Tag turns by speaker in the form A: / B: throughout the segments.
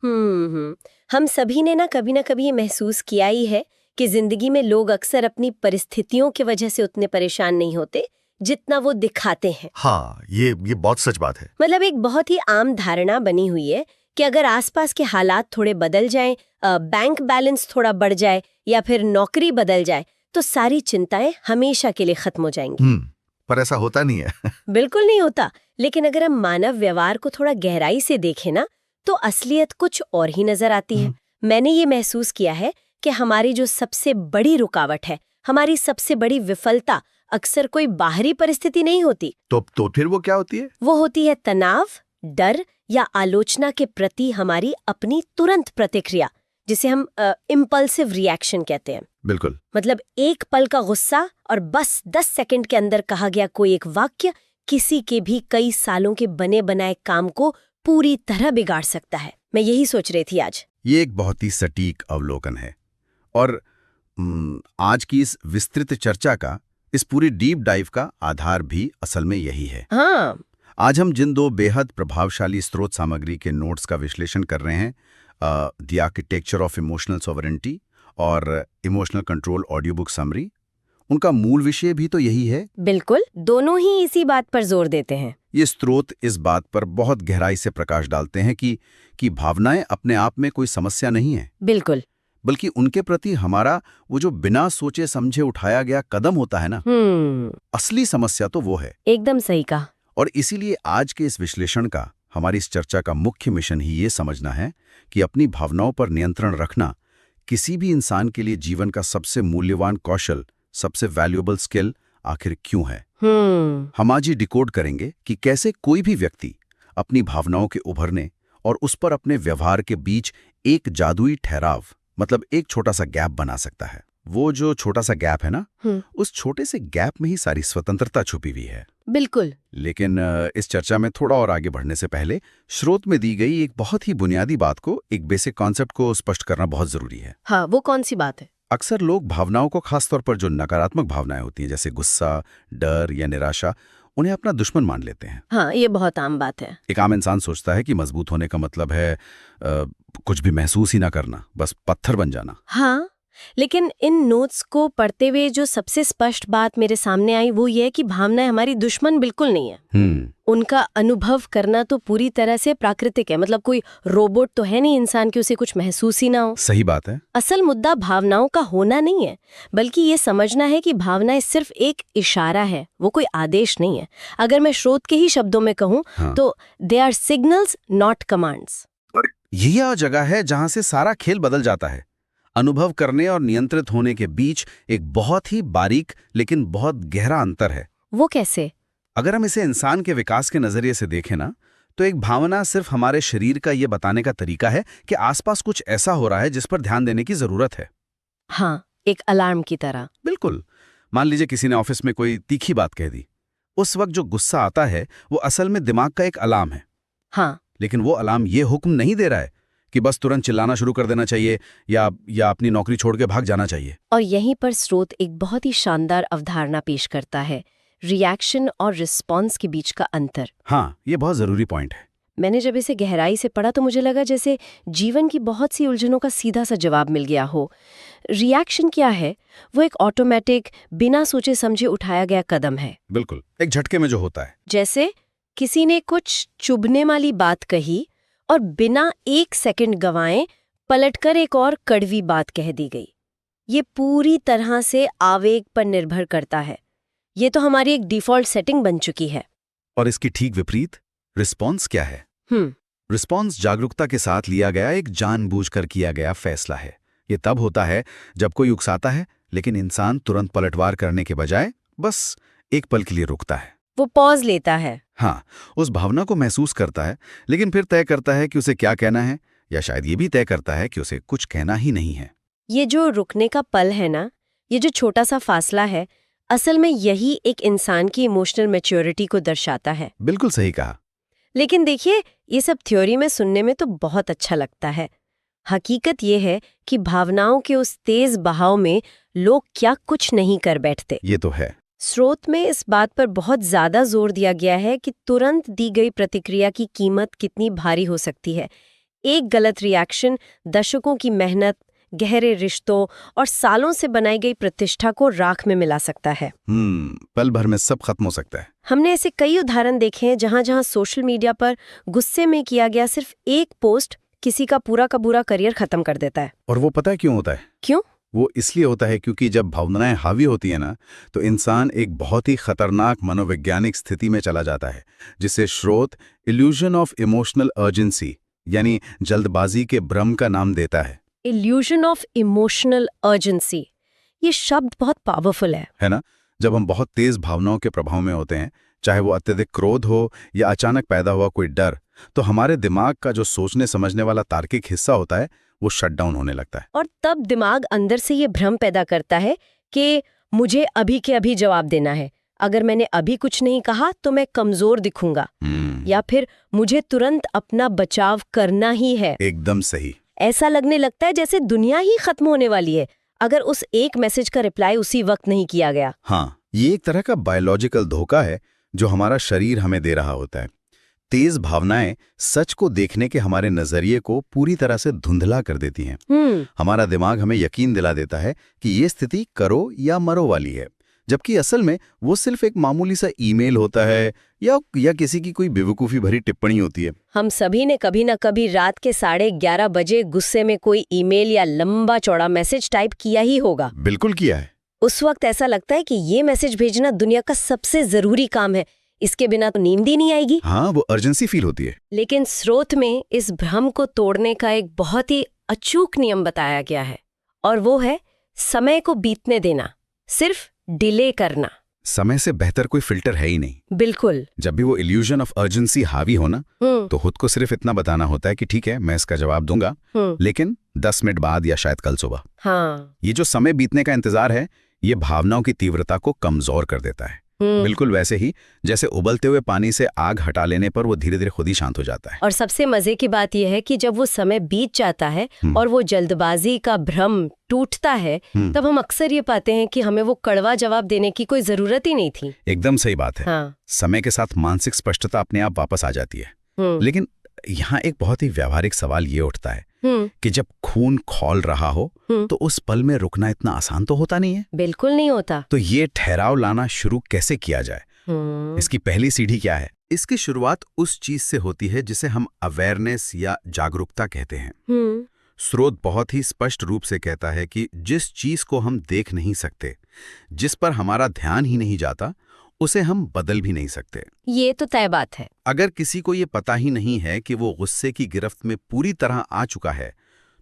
A: हम सभी ने ना कभी ये महसूस किया ही है कि जिंदगी में लोग अक्सर अपनी परिस्थितियों की वजह से उतने परेशान नहीं होते जितना वो दिखाते हैं।
B: हाँ, ये बहुत सच बात है।
A: मतलब एक बहुत ही आम धारणा बनी हुई है कि अगर आसपास के हालात थोड़े बदल जाएं, बैंक बैलेंस थोड़ा बढ़ जाए या फिर नौकरी बदल जाए तो सारी चिंताएं हमेशा के लिए खत्म हो जाएंगी।
B: पर ऐसा होता नहीं है।
A: बिल्कुल नहीं होता। लेकिन अगर हम मानव व्यवहार को थोड़ा गहराई से देखें ना तो असलियत कुछ और ही नजर आती है। मैंने ये महसूस किया है कि हमारी जो सबसे बड़ी रुकावट है, हमारी सबसे बड़ी विफलता अक्सर कोई बाहरी परिस्थिति नहीं होती।
B: तो फिर वो क्या होती है?
A: वो होती है तनाव, डर या आलोचना के प्रति हमारी अपनी तुरंत प्रतिक्रिया, जिसे हम इम्पल्सिव रिएक्शन कहते हैं।
B: बिल्कुल।
A: मतलब एक पल का गुस्सा और बस 10 सेकंड के अंदर कहा गया कोई एक वाक्य किसी के भी कई सालों के बने बनाए काम को पूरी तरह बिगाड़ सकता है। मैं यही सोच रही थी आज।
C: ये एक बहुत ही सटीक अवलोकन है और आज की इस विस्तृत चर्चा का, इस पूरी डीप डाइव का आधार भी असल में यही है।
A: हाँ।
C: आज हम जिन दो बेहद प्रभावशाली स्रोत सामग्री के नोट्स का विश्लेषण कर रहे हैं, the architecture of emotional sovereignty और emotional control audio book summary, उनका मूल विषय भी तो यही है।
A: बिल्कुल, दोनों ही इसी बात पर जोर देते हैं।
C: ये स्रोत इस बात पर बहुत गहराई से प्रकाश डालते हैं कि भावनाएं अपने आप में कोई समस्या नहीं है।
A: बिल्कुल।
C: बल्कि उनके प्रति हमारा वो जो बिना सोचे समझे उठाया गया कदम होता है ना, असली समस्या तो वो है।
A: एकदम सही कहा।
C: और इसीलिए आज के इस विश्लेषण का, हमारी इस चर्चा का मुख्य मिशन ही ये समझना है कि अपनी भावनाओं पर नियंत्रण रखना किसी भी इंसान के लिए जीवन का सबसे मूल्यवान कौशल, सबसे वैल्यूएबल स्किल आखिर क्यों है। हम आज ही डिकोड करेंगे कि कैसे कोई भी व्यक्ति अपनी भावनाओं के उभरने और उस पर अपने व्यवहार के बीच एक जादुई ठहराव, मतलब एक छोटा सा गैप बना सकता है। वो जो छोटा सा गैप है ना, उस छोटे से गैप में ही सारी स्वतंत्रता छुपी हुई है।
A: बिल्कुल।
C: लेकिन इस चर्चा में थोड़ा और आगे बढ़ने से पहले स्रोत में दी गई एक बहुत ही बुनियादी बात को, एक बेसिक कॉन्सेप्ट को स्पष्ट करना बहुत जरूरी है।
A: हाँ, वो कौन सी बात है?
C: अक्सर लोग भावनाओं को, खासतौर पर जो नकारात्मक भावनाएं होती हैं जैसे गुस्सा, डर या निराशा, उन्हें अपना दुश्मन मान लेते हैं।
A: हाँ, ये बहुत आम बात है।
C: एक आम इंसान सोचता है कि मजबूत होने का मतलब है कुछ भी महसूस ही ना करना, बस पत्थर बन जाना।
A: हाँ, लेकिन इन नोट्स को पढ़ते हुए जो सबसे स्पष्ट बात मेरे सामने आई वो ये है कि भावनाएं हमारी दुश्मन बिल्कुल नहीं है। उनका अनुभव करना तो पूरी तरह से प्राकृतिक है। मतलब कोई रोबोट तो है नहीं इंसान कि उसे कुछ महसूस ही ना हो।
C: सही बात है।
A: असल मुद्दा भावनाओं का होना नहीं है, बल्कि ये समझना है कि भावनाएं सिर्फ एक इशारा है, वो कोई आदेश नहीं है। अगर मैं स्रोत के ही शब्दों में कहूँ तो they are signals not commands.
C: यही वह जगह है जहां से सारा खेल बदल जाता है। अनुभव करने और नियंत्रित होने के बीच एक बहुत ही बारीक लेकिन बहुत गहरा अंतर है।
A: वो कैसे?
C: अगर हम इसे इंसान के विकास के नजरिए से देखें ना, तो एक भावना सिर्फ हमारे शरीर का ये बताने का तरीका है कि आसपास कुछ ऐसा हो रहा है जिस पर ध्यान देने की जरूरत है।
A: हाँ, एक अलार्म की तरह।
C: बिल्कुल। मान लीजिए किसी ने ऑफिस में कोई तीखी बात कह दी। उस वक्त जो गुस्सा आता है वो असल में दिमाग का एक अलार्म है।
A: हाँ।
C: लेकिन वो अलार्म ये हुक्म नहीं दे रहा है कि बस तुरंत चिल्लाना शुरू कर देना चाहिए या अपनी नौकरी छोड़ के भाग जाना चाहिए।
A: और यहीं पर स्रोत एक बहुत ही शानदार अवधारणा पेश करता है, रिएक्शन और रिस्पॉन्स के बीच का अंतर।
C: हाँ, ये बहुत जरूरी पॉइंट है।
A: मैंने जब इसे गहराई से पढ़ा तो मुझे लगा जैसे जीवन की बहुत सी उलझनों का सीधा सा जवाब मिल गया हो। रिएक्शन क्या है? वो एक ऑटोमेटिक, बिना सोचे समझे उठाया गया कदम है।
C: बिल्कुल, एक झटके में जो होता है।
A: जैसे किसी ने कुछ चुभने वाली बात कही और बिना 1 सेकंड गंवाए पलटकर एक और कड़वी बात कह दी गई। ये पूरी तरह से आवेग पर निर्भर करता है। ये तो हमारी एक डिफॉल्ट सेटिंग बन चुकी है।
C: और इसकी ठीक विपरीत रिस्पॉन्स क्या है? रिस्पॉन्स जागरूकता के साथ लिया गया, एक जानबूझकर किया गया फैसला है। ये तब होता है जब कोई उकसाता है, लेकिन इंसान तुरंत पलटवार करने के बजाय बस एक पल के लिए रुकता है।
A: वो पॉज लेता है।
C: हाँ, उस भावना को महसूस करता है, लेकिन फिर तय करता है कि उसे क्या कहना है, या शायद ये भी तय करता है कि उसे कुछ कहना ही नहीं है।
A: ये जो रुकने का पल है ना, ये जो छोटा सा फासला है, असल में यही एक इंसान की इमोशनल मैच्योरिटी को दर्शाता है।
C: बिल्कुल सही कहा।
A: लेकिन देखिए, ये सब थ्योरी में सुनने में तो बहुत अच्छा लगता है। हकीकत ये है कि भावनाओं के उस तेज बहाव में लोग क्या कुछ नहीं कर बैठते।
C: ये तो है।
A: स्रोत में इस बात पर बहुत ज्यादा जोर दिया गया है कि तुरंत दी गई प्रतिक्रिया की कीमत कितनी भारी हो सकती है। एक गलत रिएक्शन दशकों की मेहनत, गहरे रिश्तों और सालों से बनाई गई प्रतिष्ठा को राख में मिला सकता है।
C: पल भर में सब खत्म हो सकता है।
A: हमने ऐसे कई उदाहरण देखे हैं जहां जहां सोशल मीडिया पर गुस्से में किया गया सिर्फ एक पोस्ट किसी का पूरा करियर खत्म कर देता है।
C: और वो पता है क्यों होता है?
A: क्यों?
C: वो इसलिए होता है क्योंकि जब भावनाएं हावी होती है ना, तो इंसान एक बहुत ही खतरनाक मनोवैज्ञानिक स्थिति में चला जाता है, जिसे स्रोत इल्यूजन ऑफ इमोशनल अर्जेंसी यानी जल्दबाजी के भ्रम का नाम देता है।
A: इल्यूजन ऑफ इमोशनल अर्जेंसी, ये शब्द बहुत पावरफुल है
C: ना? जब हम बहुत तेज भावनाओं के प्रभाव में होते हैं, चाहे वो अत्यधिक क्रोध हो या अचानक पैदा हुआ कोई डर, तो हमारे दिमाग का जो सोचने समझने वाला तार्किक हिस्सा होता है वो शट डाउन होने लगता है।
A: और तब दिमाग अंदर से ये भ्रम पैदा करता है कि मुझे अभी के अभी जवाब देना है, अगर मैंने अभी कुछ नहीं कहा तो मैं कमजोर दिखूंगा, या फिर मुझे तुरंत अपना बचाव करना ही है।
C: एकदम सही।
A: ऐसा लगने लगता है जैसे दुनिया ही खत्म होने वाली है अगर उस एक मैसेज का रिप्लाई उसी वक्त नहीं किया गया।
C: हाँ, ये एक तरह का बायोलॉजिकल धोखा है जो हमारा शरीर हमें दे रहा होता है। तेज भावनाएं सच को देखने के हमारे नजरिए को पूरी तरह से धुंधला कर देती हैं। हमारा दिमाग हमें यकीन दिला देता है कि ये स्थिति करो या मरो वाली है, जबकि असल में वो सिर्फ एक मामूली सा ईमेल होता है या किसी की कोई बेवकूफ़ी भरी टिप्पणी होती है।
A: हम सभी ने कभी न कभी रात के 11:30 बजे गुस्से में कोई ईमेल या लंबा चौड़ा मैसेज टाइप किया ही होगा।
C: बिल्कुल किया है।
A: उस वक्त ऐसा लगता है कि ये मैसेज भेजना दुनिया का सबसे जरूरी काम है, इसके बिना तो नींद ही नहीं आएगी।
C: हाँ, वो अर्जेंसी फील होती है।
A: लेकिन स्रोत में इस भ्रम को तोड़ने का एक बहुत ही अचूक नियम बताया गया है, और वो है समय को बीतने देना, सिर्फ डिले करना।
C: समय से बेहतर कोई फिल्टर है ही नहीं।
A: बिल्कुल।
C: जब भी वो इल्यूजन ऑफ अर्जेंसी हावी हो ना, तो खुद को सिर्फ इतना बताना होता है कि ठीक है, मैं इसका जवाब दूंगा, लेकिन 10 मिनट बाद या शायद कल सुबह।
A: हाँ।
C: ये जो समय बीतने का इंतजार है, ये भावनाओं की तीव्रता को कमजोर कर देता है। बिल्कुल वैसे ही जैसे उबलते हुए पानी से आग हटा लेने पर वो धीरे धीरे खुद ही शांत हो जाता है।
A: और सबसे मजे की बात यह है कि जब वो समय बीत जाता है और वो जल्दबाजी का भ्रम टूटता है, तब हम अक्सर ये पाते हैं कि हमें वो कड़वा जवाब देने की कोई जरूरत ही नहीं थी।
C: एकदम सही बात है।
A: हाँ।
C: समय के साथ मानसिक स्पष्टता अपने आप वापस आ जाती है। लेकिन यहाँ एक बहुत ही व्यावहारिक सवाल ये उठता है कि जब खून खौल रहा हो तो उस पल में रुकना इतना आसान तो होता नहीं है।
A: बिल्कुल नहीं होता।
C: तो ये ठहराव लाना शुरू कैसे किया जाए? इसकी पहली सीढ़ी क्या है? इसकी शुरुआत उस चीज से होती है जिसे हम अवेयरनेस या जागरूकता कहते हैं। स्रोत बहुत ही स्पष्ट रूप से कहता है कि जिस चीज को हम देख नहीं सकते, जिस पर हमारा ध्यान ही नहीं जाता, उसे हम बदल भी नहीं सकते।
A: ये तो तय बात है।
C: अगर किसी को ये पता ही नहीं है कि वो गुस्से की गिरफ्त में पूरी तरह आ चुका है,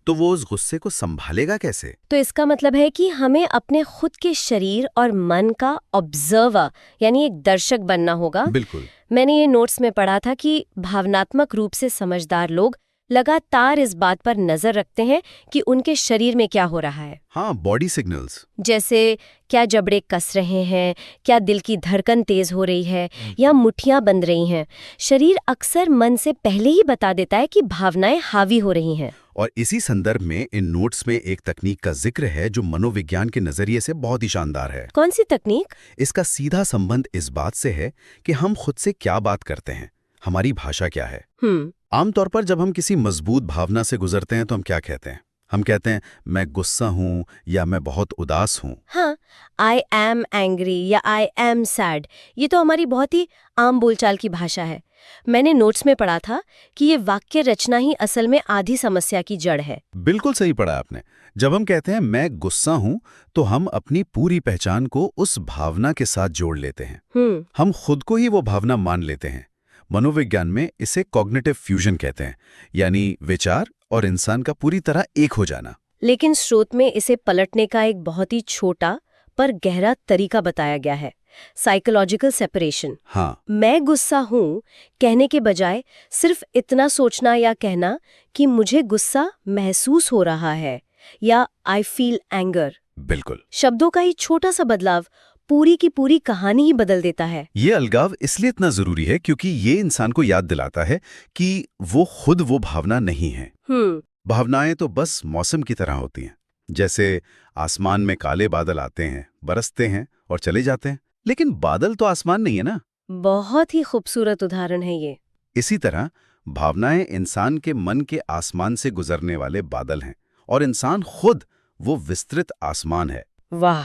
C: तो वो उस गुस्से को संभालेगा कैसे?
A: तो इसका मतलब है कि हमें अपने खुद के शरीर और मन का ऑब्जर्वर यानी एक दर्शक बनना होगा।
C: बिल्कुल।
A: मैंने ये नोट्स में पढ़ा था कि भावनात्मक रूप से समझदार लोग लगातार इस बात पर नजर रखते हैं कि उनके शरीर में क्या हो रहा है।
C: हाँ, बॉडी सिग्नल्स,
A: जैसे क्या जबड़े कस रहे हैं, क्या दिल की धड़कन तेज हो रही है या मुट्ठियां बंध रही हैं। शरीर अक्सर मन से पहले ही बता देता है कि भावनाएं हावी हो रही हैं।
C: और इसी संदर्भ में इन नोट्स में एक तकनीक का जिक्र है जो मनोविज्ञान के नजरिए से बहुत ही शानदार है।
A: कौन सी तकनीक?
C: इसका सीधा संबंध इस बात से है कि हम खुद से क्या बात करते हैं, हमारी भाषा क्या है। आमतौर पर जब हम किसी मजबूत भावना से गुजरते हैं तो हम क्या कहते हैं? हम कहते हैं मैं गुस्सा हूँ या मैं बहुत उदास हूँ।
A: हाँ, आई एम एंग्री या आई एम सैड, ये तो हमारी बहुत ही आम बोलचाल की भाषा है। मैंने नोट्स में पढ़ा था कि ये वाक्य रचना ही असल में आधी समस्या की जड़ है।
C: बिल्कुल सही पढ़ा आपने। जब हम कहते हैं मैं गुस्सा हूँ, तो हम अपनी पूरी पहचान को उस भावना के साथ जोड़ लेते हैं। हम खुद को ही वो भावना मान लेते हैं। मनोविज्ञान में इसे कॉग्निटिव फ्यूजन कहते हैं, यानी विचार और इंसान का पूरी तरह एक हो जाना।
A: लेकिन स्रोत में इसे पलटने का एक बहुत ही छोटा पर गहरा तरीका बताया गया है, साइकोलॉजिकल सेपरेशन।
C: हाँ,
A: मैं गुस्सा हूँ कहने के बजाय सिर्फ इतना सोचना या कहना कि मुझे गुस्सा महसूस हो रहा है या आई फील एंगर।
C: बिल्कुल।
A: शब्दों का ही छोटा सा बदलाव पूरी की पूरी कहानी ही बदल देता है।
C: ये अलगाव इसलिए इतना जरूरी है क्योंकि ये इंसान को याद दिलाता है कि वो खुद वो भावना नहीं है। भावनाएं तो बस मौसम की तरह होती हैं। जैसे आसमान में काले बादल आते हैं, बरसते हैं और चले जाते हैं, लेकिन बादल तो आसमान नहीं है ना।
A: बहुत ही खूबसूरत उदाहरण है ये।
C: इसी तरह भावनाएं इंसान के मन के आसमान से गुजरने वाले बादल हैं और इंसान खुद वो विस्तृत आसमान है।
A: वाह।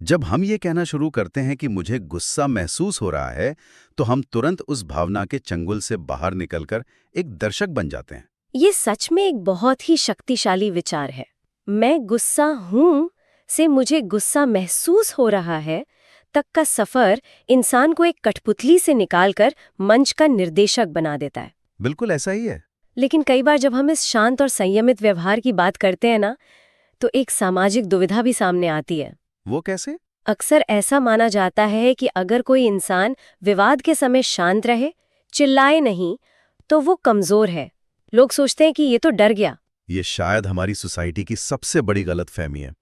C: जब हम ये कहना शुरू करते हैं कि मुझे गुस्सा महसूस हो रहा है, तो हम तुरंत उस भावना के चंगुल से बाहर निकलकर एक दर्शक बन जाते हैं।
A: ये सच में एक बहुत ही शक्तिशाली विचार है। मैं गुस्सा हूं से मुझे गुस्सा महसूस हो रहा है तक का सफर इंसान को एक कठपुतली से निकालकर मंच का निर्देशक बना देता है।
C: बिल्कुल ऐसा ही है।
A: लेकिन कई बार जब हम इस शांत और संयमित व्यवहार की बात करते हैं ना, तो एक सामाजिक दुविधा भी सामने आती है।
C: वो कैसे?
A: अक्सर ऐसा माना जाता है कि अगर कोई इंसान विवाद के समय शांत रहे, चिल्लाए नहीं, तो वो कमजोर है। लोग सोचते हैं कि ये तो डर गया।
C: ये शायद हमारी सोसाइटी की सबसे बड़ी गलतफहमी है।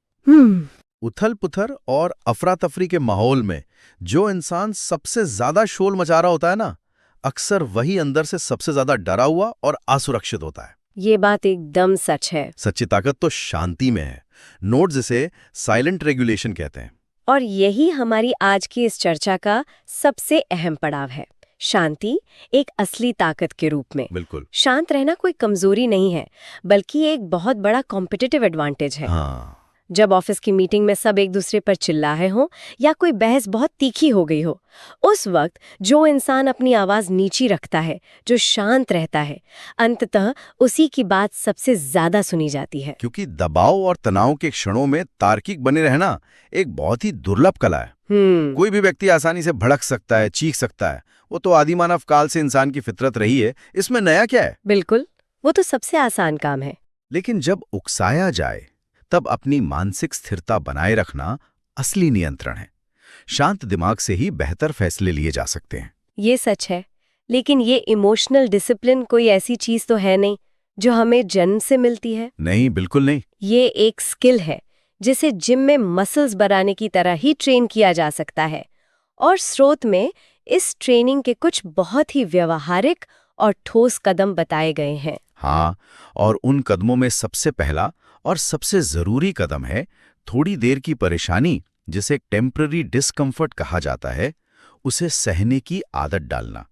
C: उथल पुथल और अफरा तफरी के माहौल में जो इंसान सबसे ज्यादा शोर मचा रहा होता है ना, अक्सर वही अंदर से सबसे ज्यादा डरा हुआ और असुरक्षित होता है।
A: ये बात एकदम सच है।
C: सच्ची ताकत तो शांति में है। नोट्स इसे साइलेंट रेगुलेशन कहते हैं।
A: और यही हमारी आज की इस चर्चा का सबसे अहम पड़ाव है। शांति एक असली ताकत के रूप में।
C: बिल्कुल।
A: शांत रहना कोई कमजोरी नहीं है, बल्कि एक बहुत बड़ा कॉम्पिटिटिव एडवांटेज है।
C: हाँ।
A: जब ऑफिस की मीटिंग में सब एक दूसरे पर चिल्लाए हों या कोई बहस बहुत तीखी हो गई हो, उस वक्त जो इंसान अपनी आवाज नीची रखता है, जो शांत रहता है, अंततः उसी की बात सबसे ज्यादा सुनी जाती है।
C: क्योंकि दबाव और तनाव के क्षणों में तार्किक बने रहना एक बहुत ही दुर्लभ कला है। कोई भी व्यक्ति आसानी से भड़क सकता है, चीख सकता है। वो तो आदिमानव काल से इंसान की फितरत रही है, इसमें नया क्या है?
A: बिल्कुल, वो तो सबसे आसान काम है।
C: लेकिन जब उकसाया जाए, तब अपनी मानसिक स्थिरता बनाए रखना असली नियंत्रण है। शांत दिमाग से ही बेहतर फैसले लिए जा सकते हैं।
A: ये सच है, लेकिन ये इमोशनल डिसिप्लिन कोई ऐसी चीज तो है नहीं जो हमें जन्म से मिलती है।
C: नहीं, बिल्कुल नहीं।
A: ये एक स्किल है जिसे जिम में मसल्स बनाने की तरह ही ट्रेन किया जा सकता है। और स्रोत में इस ट्रेनिंग के कुछ बहुत ही व्यवहारिक और ठोस कदम बताए गए हैं।
C: हाँ, और उन कदमों में सबसे पहला और सबसे जरूरी कदम है थोड़ी देर की परेशानी, जिसे टेम्पररी डिस्कम्फर्ट कहा जाता है, उसे सहने की आदत डालना।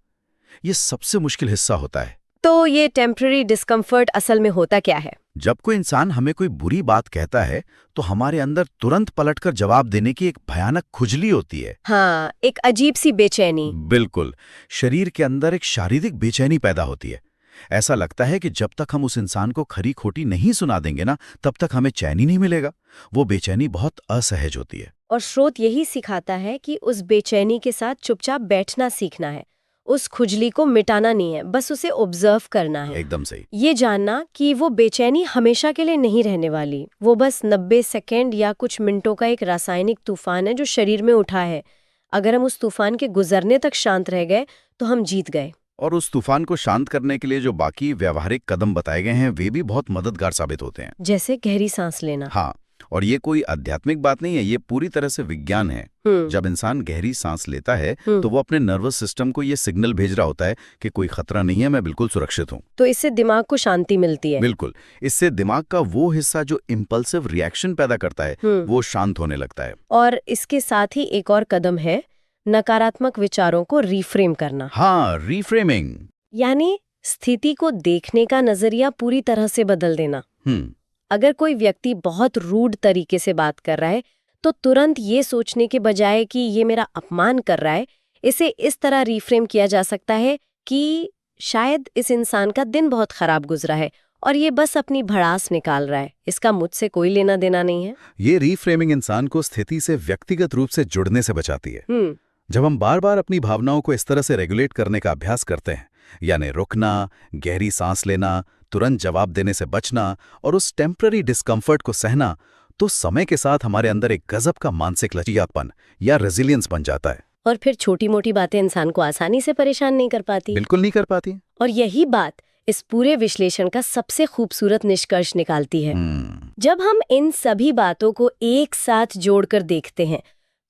C: ये सबसे मुश्किल हिस्सा होता है।
A: तो ये टेम्पररी डिस्कम्फर्ट असल में होता क्या है?
C: जब कोई इंसान हमें कोई बुरी बात कहता है, तो हमारे अंदर तुरंत पलटकर जवाब देने की एक भयानक खुजली होती है।
A: हाँ, एक अजीब सी बेचैनी।
C: बिल्कुल। शरीर के अंदर एक शारीरिक बेचैनी पैदा होती है। ऐसा लगता है कि जब तक हम उस इंसान को खरी खोटी नहीं सुना देंगे ना, तब तक हमें चैन ही नहीं मिलेगा। वो बेचैनी बहुत असहज होती है।
A: और स्रोत यही सिखाता है कि उस बेचैनी के साथ चुपचाप बैठना सीखना है। उस खुजली को मिटाना नहीं है, बस उसे ऑब्जर्व करना है।
C: एकदम सही।
A: ये जानना कि वो बेचैनी हमेशा के लिए नहीं रहने वाली। वो बस 90 सेकेंड या कुछ मिनटों का एक रासायनिक तूफान है जो शरीर में उठा है। अगर हम उस तूफान के गुजरने तक शांत रह गए तो हम जीत गए।
C: और उस तूफान को शांत करने के लिए जो बाकी व्यवहारिक कदम बताए गए हैं, वे भी बहुत मददगार साबित होते हैं।
A: जैसे गहरी सांस लेना।
C: हाँ, और ये कोई आध्यात्मिक बात नहीं है, ये पूरी तरह से विज्ञान है। जब इंसान गहरी सांस लेता है तो वो अपने नर्वस सिस्टम को ये सिग्नल भेज रहा होता है कि कोई खतरा नहीं है, मैं बिल्कुल सुरक्षित हूँ।
A: तो इससे दिमाग को शांति मिलती है।
C: बिल्कुल। इससे दिमाग का वो हिस्सा जो इम्पल्सिव रिएक्शन पैदा करता है, वो शांत होने लगता है।
A: और इसके साथ ही एक और कदम है नकारात्मक विचारों को रीफ्रेम करना।
C: हाँ, रीफ्रेमिंग।
A: यानी स्थिति को देखने का नजरिया पूरी तरह से बदल देना। अगर कोई व्यक्ति बहुत रूड तरीके से बात कर रहा है, तो तुरंत ये सोचने के बजाय कि ये मेरा अपमान कर रहा है, इसे इस तरह रीफ्रेम किया जा सकता है कि शायद इस इंसान का दिन बहुत खराब गुजरा है और ये बस अपनी भड़ास निकाल रहा है, इसका मुझसे कोई लेना देना नहीं है।
C: ये रीफ्रेमिंग इंसान को स्थिति से व्यक्तिगत रूप से जुड़ने से बचाती है। जब हम बार बार अपनी भावनाओं को इस तरह से रेगुलेट करने का अभ्यास करते हैं, यानी रुकना, गहरी सांस लेना, तुरंत जवाब देने से बचना और उस टेम्पररी डिस्कम्फर्ट को सहना, तो समय के साथ हमारे अंदर एक गजब का मानसिक लचीलापन या रेजिलियंस बन जाता है।
A: और फिर छोटी मोटी बातें इंसान को आसानी से परेशान नहीं कर पाती।
C: बिल्कुल नहीं कर पाती।
A: और यही बात इस पूरे विश्लेषण का सबसे खूबसूरत निष्कर्ष निकालती है। जब हम इन सभी बातों को एक साथ जोड़कर देखते हैं,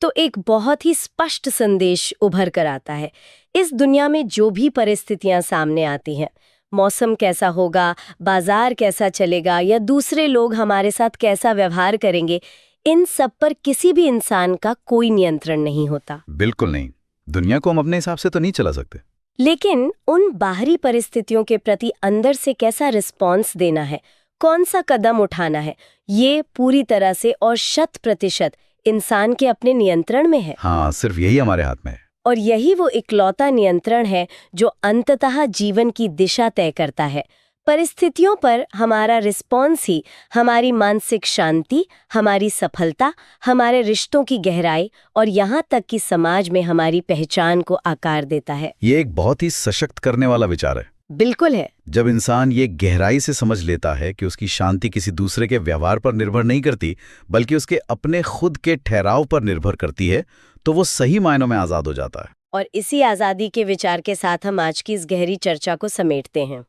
A: तो एक बहुत ही स्पष्ट संदेश उभर कर आता है। इस दुनिया में जो भी परिस्थितियां सामने आती हैं, मौसम कैसा होगा, बाजार कैसा चलेगा या दूसरे लोग हमारे साथ कैसा व्यवहार करेंगे, इन सब पर किसी भी इंसान का कोई नियंत्रण नहीं होता।
C: बिल्कुल नहीं। दुनिया को हम अपने हिसाब से तो नहीं चला सकते।
A: लेकिन उन बाहरी परिस्थितियों के प्रति अंदर से कैसा रिस्पॉन्स देना है, कौन सा कदम उठाना है, ये पूरी तरह से और 100% इंसान के अपने नियंत्रण में है।
C: हाँ, सिर्फ यही हमारे हाथ में है।
A: और यही वो इकलौता नियंत्रण है जो अंततः जीवन की दिशा तय करता है। परिस्थितियों पर हमारा रिस्पॉन्स ही हमारी मानसिक शांति, हमारी सफलता, हमारे रिश्तों की गहराई और यहाँ तक कि समाज में हमारी पहचान को आकार देता है।
C: ये एक बहुत ही सशक्त करने वाला विचार है।
A: बिल्कुल है।
C: जब इंसान ये गहराई से समझ लेता है कि उसकी शांति किसी दूसरे के व्यवहार पर निर्भर नहीं करती, बल्कि उसके अपने खुद के ठहराव पर निर्भर करती है, तो वो सही मायनों में आज़ाद हो जाता है।
A: और इसी आज़ादी के विचार के साथ हम आज की इस गहरी चर्चा को समेटते हैं।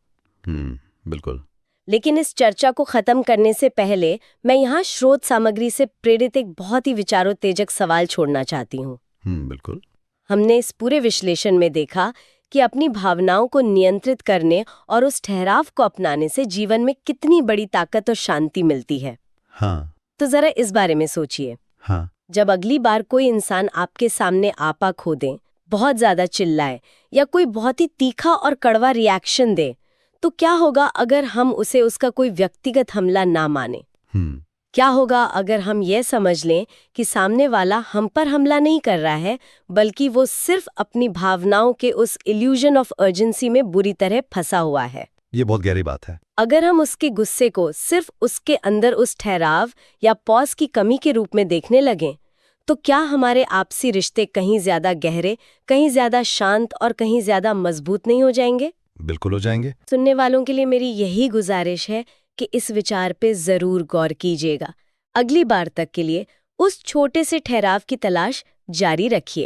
C: बिल्कुल।
A: लेकिन इस चर्चा को खत्म करने से पहले मैं यहाँ स्रोत सामग्री से प्रेरित एक बहुत ही विचारोत्तेजक सवाल छोड़ना चाहती हूँ।
C: बिल्कुल।
A: हमने इस पूरे विश्लेषण में देखा कि अपनी भावनाओं को नियंत्रित करने और उस ठहराव को अपनाने से जीवन में कितनी बड़ी ताकत और शांति मिलती है।
C: हाँ।
A: तो जरा इस बारे में सोचिए।
C: हाँ।
A: जब अगली बार कोई इंसान आपके सामने आपा खो दे, बहुत ज्यादा चिल्लाए या कोई बहुत ही तीखा और कड़वा रिएक्शन दे, तो क्या होगा अगर हम उसे उसका कोई व्यक्तिगत हमला ना माने? क्या होगा अगर हम ये समझ लें कि सामने वाला हम पर हमला नहीं कर रहा है, बल्कि वो सिर्फ अपनी भावनाओं के उस इल्यूजन ऑफ अर्जेंसी में बुरी तरह फंसा हुआ है?
B: ये बहुत गहरी बात है।
A: अगर हम उसके गुस्से को सिर्फ उसके अंदर उस ठहराव या पॉज की कमी के रूप में देखने लगें, तो क्या हमारे आपसी रिश्ते कहीं ज्यादा गहरे, कहीं ज्यादा शांत और कहीं ज्यादा मजबूत नहीं हो जाएंगे?
B: बिल्कुल हो जाएंगे।
A: सुनने वालों के लिए मेरी यही गुजारिश है कि इस विचार पे जरूर गौर कीजिएगा। अगली बार तक के लिए उस छोटे से ठहराव की तलाश जारी रखिए।